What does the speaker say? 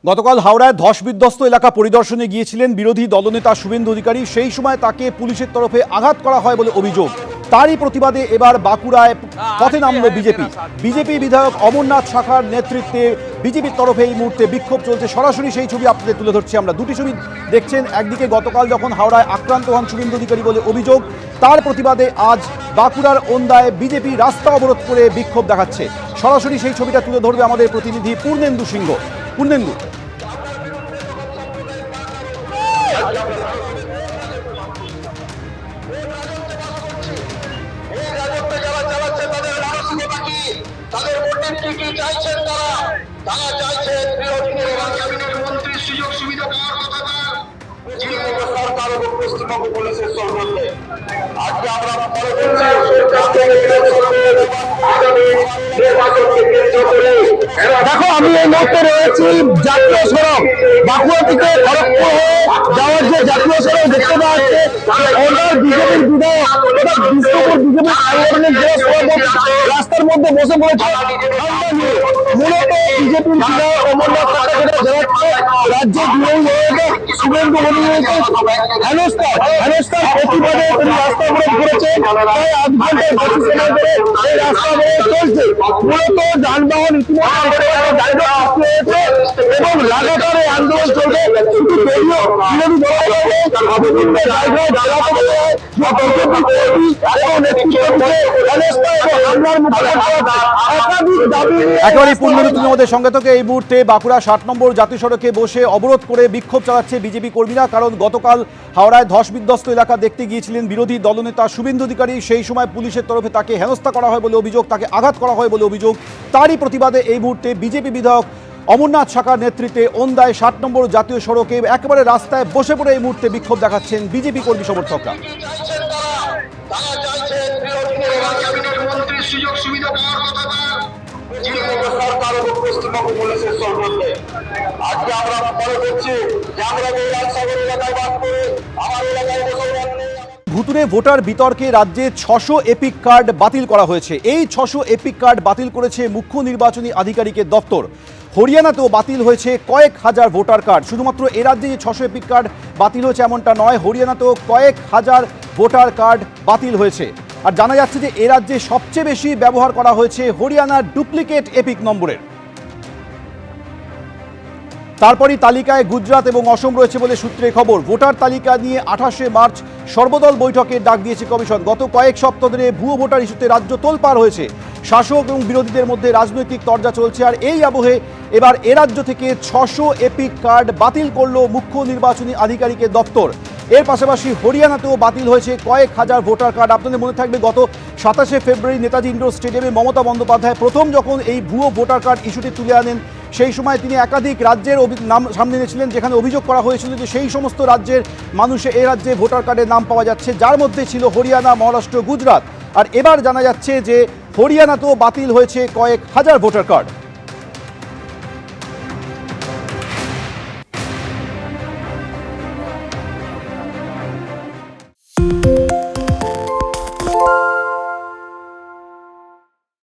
গতকাল হাওড়ায় ধস বিধ্বস্ত এলাকা পরিদর্শনে গিয়েছিলেন বিরোধী দলনেতা শুভেন্দু অধিকারী। সেই সময় তাকে পুলিশের তরফে আঘাত করা হয় বলে অভিযোগ। তারই প্রতিবাদে এবার বাঁকুড়ায় পথে নামল বিজেপি বিধায়ক অমরনাথ শাখার নেতৃত্বে বিজেপির তরফে এই মুহূর্তে বিক্ষোভ চলছে। সরাসরি সেই ছবি আপনাদের তুলে ধরছি আমরা। দুটি ছবি দেখছেন, একদিকে গতকাল যখন হাওড়ায় আক্রান্ত হন শুভেন্দু অধিকারী বলে অভিযোগ, তার প্রতিবাদে আজ বাঁকুড়ার ওন্দায় বিজেপি রাস্তা অবরোধ করে বিক্ষোভ দেখাচ্ছে। সরাসরি সেই ছবিটা তুলে ধরবে আমাদের প্রতিনিধি পূর্ণেন্দু সিংহ। পূর্ণেন্দু, দেখো, আমি এই মুহূর্তে রয়েছি জাতীয় সড়ক বাঁকুড়া থেকে খড়গপুর হয়ে যাওয়ার যে জাতীয় সড়ক দেখতে পাওয়া যাচ্ছে। বিজেপির বিধায়ক বিষ্ণুপুর বিজেপির সাংগঠনিক জেলা সভাপতি রাস্তার মধ্যে বসে পড়েছে। মূলত বিজেপির বিধায়ক অমরনাথ শাখা যেটা জানাচ্ছে, রাজ্যে বিরোধী দলনেতা শুভেন্দু অধিকারীকে হেনস্থার প্রতিবাদে তিনি রাস্তা অবরোধ করেছেন। প্রায় আধ ঘন্টার বেশি সময় ধরে এই রাস্তা অবরোধ চলছে। মূলত যানবাহন ইতিমধ্যে এবং লাগাতার এই আন্দোলন চলবে। শুধু দলীয় বিরোধী দল বিভিন্ন জায়গায় একেবারে পূর্ণেন্দু, তুমি আমাদের সঙ্গে থেকে এই মুহূর্তে বাঁকুড়া 60 নম্বর জাতীয় সড়কে বসে অবরোধ করে বিক্ষোভ চালাচ্ছে বিজেপি কর্মীরা। কারণ গতকাল হাওড়ায় ধস বিধ্বস্ত এলাকা দেখতে গিয়েছিলেন বিরোধী দলনেতা শুভেন্দু অধিকারী। সেই সময় পুলিশের তরফে তাকে হেনস্থা করা হয় বলে অভিযোগ, তাকে আঘাত করা হয় বলে অভিযোগ। তারই প্রতিবাদে এই মুহূর্তে বিজেপি বিধায়ক অমরনাথ শাখার নেতৃত্বে ওন্দায় 60 নম্বর জাতীয় সড়কে একেবারে রাস্তায় বসে পড়ে এই মুহূর্তে বিক্ষোভ দেখাচ্ছেন বিজেপি কর্মী সমর্থকরা। ভুতুরে ভোটার বিতর্কে রাজ্যে 600 এপিক কার্ড বাতিল করা হয়েছে। এই 600 এপিক কার্ড বাতিল করেছে মুখ্য নির্বাচনী আধিকারিকের দপ্তর। হরিয়ানাতেও বাতিল হয়েছে কয়েক হাজার ভোটার কার্ড। শুধুমাত্র এ রাজ্যে যে 600 এপিক কার্ড বাতিল হয়েছে এমনটা নয়, হরিয়ানাতেও কয়েক হাজার ভোটার কার্ড বাতিল হয়েছে। আর জানা যাচ্ছে যে এ রাজ্যে সবচেয়ে বেশি ব্যবহার করা হয়েছে হরিয়ানার ডুপ্লিকেট এপিক নম্বরের। তারপরই তালিকায় গুজরাট এবং অসম রয়েছে বলে সূত্রে খবর। ভোটার তালিকা নিয়ে 28শে মার্চ সর্বদল বৈঠকের ডাক দিয়েছে কমিশন। গত কয়েক সপ্তাহ ধরে ভুয়ো ভোটার ইস্যুতে রাজ্য তোলপাড় হয়েছে। শাসক এবং বিরোধীদের মধ্যে রাজনৈতিক তরজা চলছে। আর এই আবহে এবার এ রাজ্য থেকে 600 এপিক কার্ড বাতিল করল মুখ্য নির্বাচনী আধিকারিকের দপ্তর। এর পাশাপাশি হরিয়ানাতেও বাতিল হয়েছে কয়েক হাজার ভোটার কার্ড। আপনাদের মনে থাকবে গত 27শে ফেব্রুয়ারি নেতাজি ইন্ডোর স্টেডিয়ামে মমতা বন্দ্যোপাধ্যায় প্রথম যখন এই ভুয়ো ভোটার কার্ড ইস্যুটি তুলে আনেন, সেই সময় তিনি একাধিক রাজ্যের নাম সামনে এনেছিলেন, যেখানে অভিযোগ করা হয়েছিল যে সেই সমস্ত রাজ্যের মানুষে এই রাজ্যে ভোটার কার্ডের নাম পাওয়া যাচ্ছে, যার মধ্যে ছিল হরিয়ানা, মহারাষ্ট্র, গুজরাট। আর এবার জানা যাচ্ছে যে হরিয়ানাতেও বাতিল হয়েছে কয়েক হাজার ভোটার কার্ড।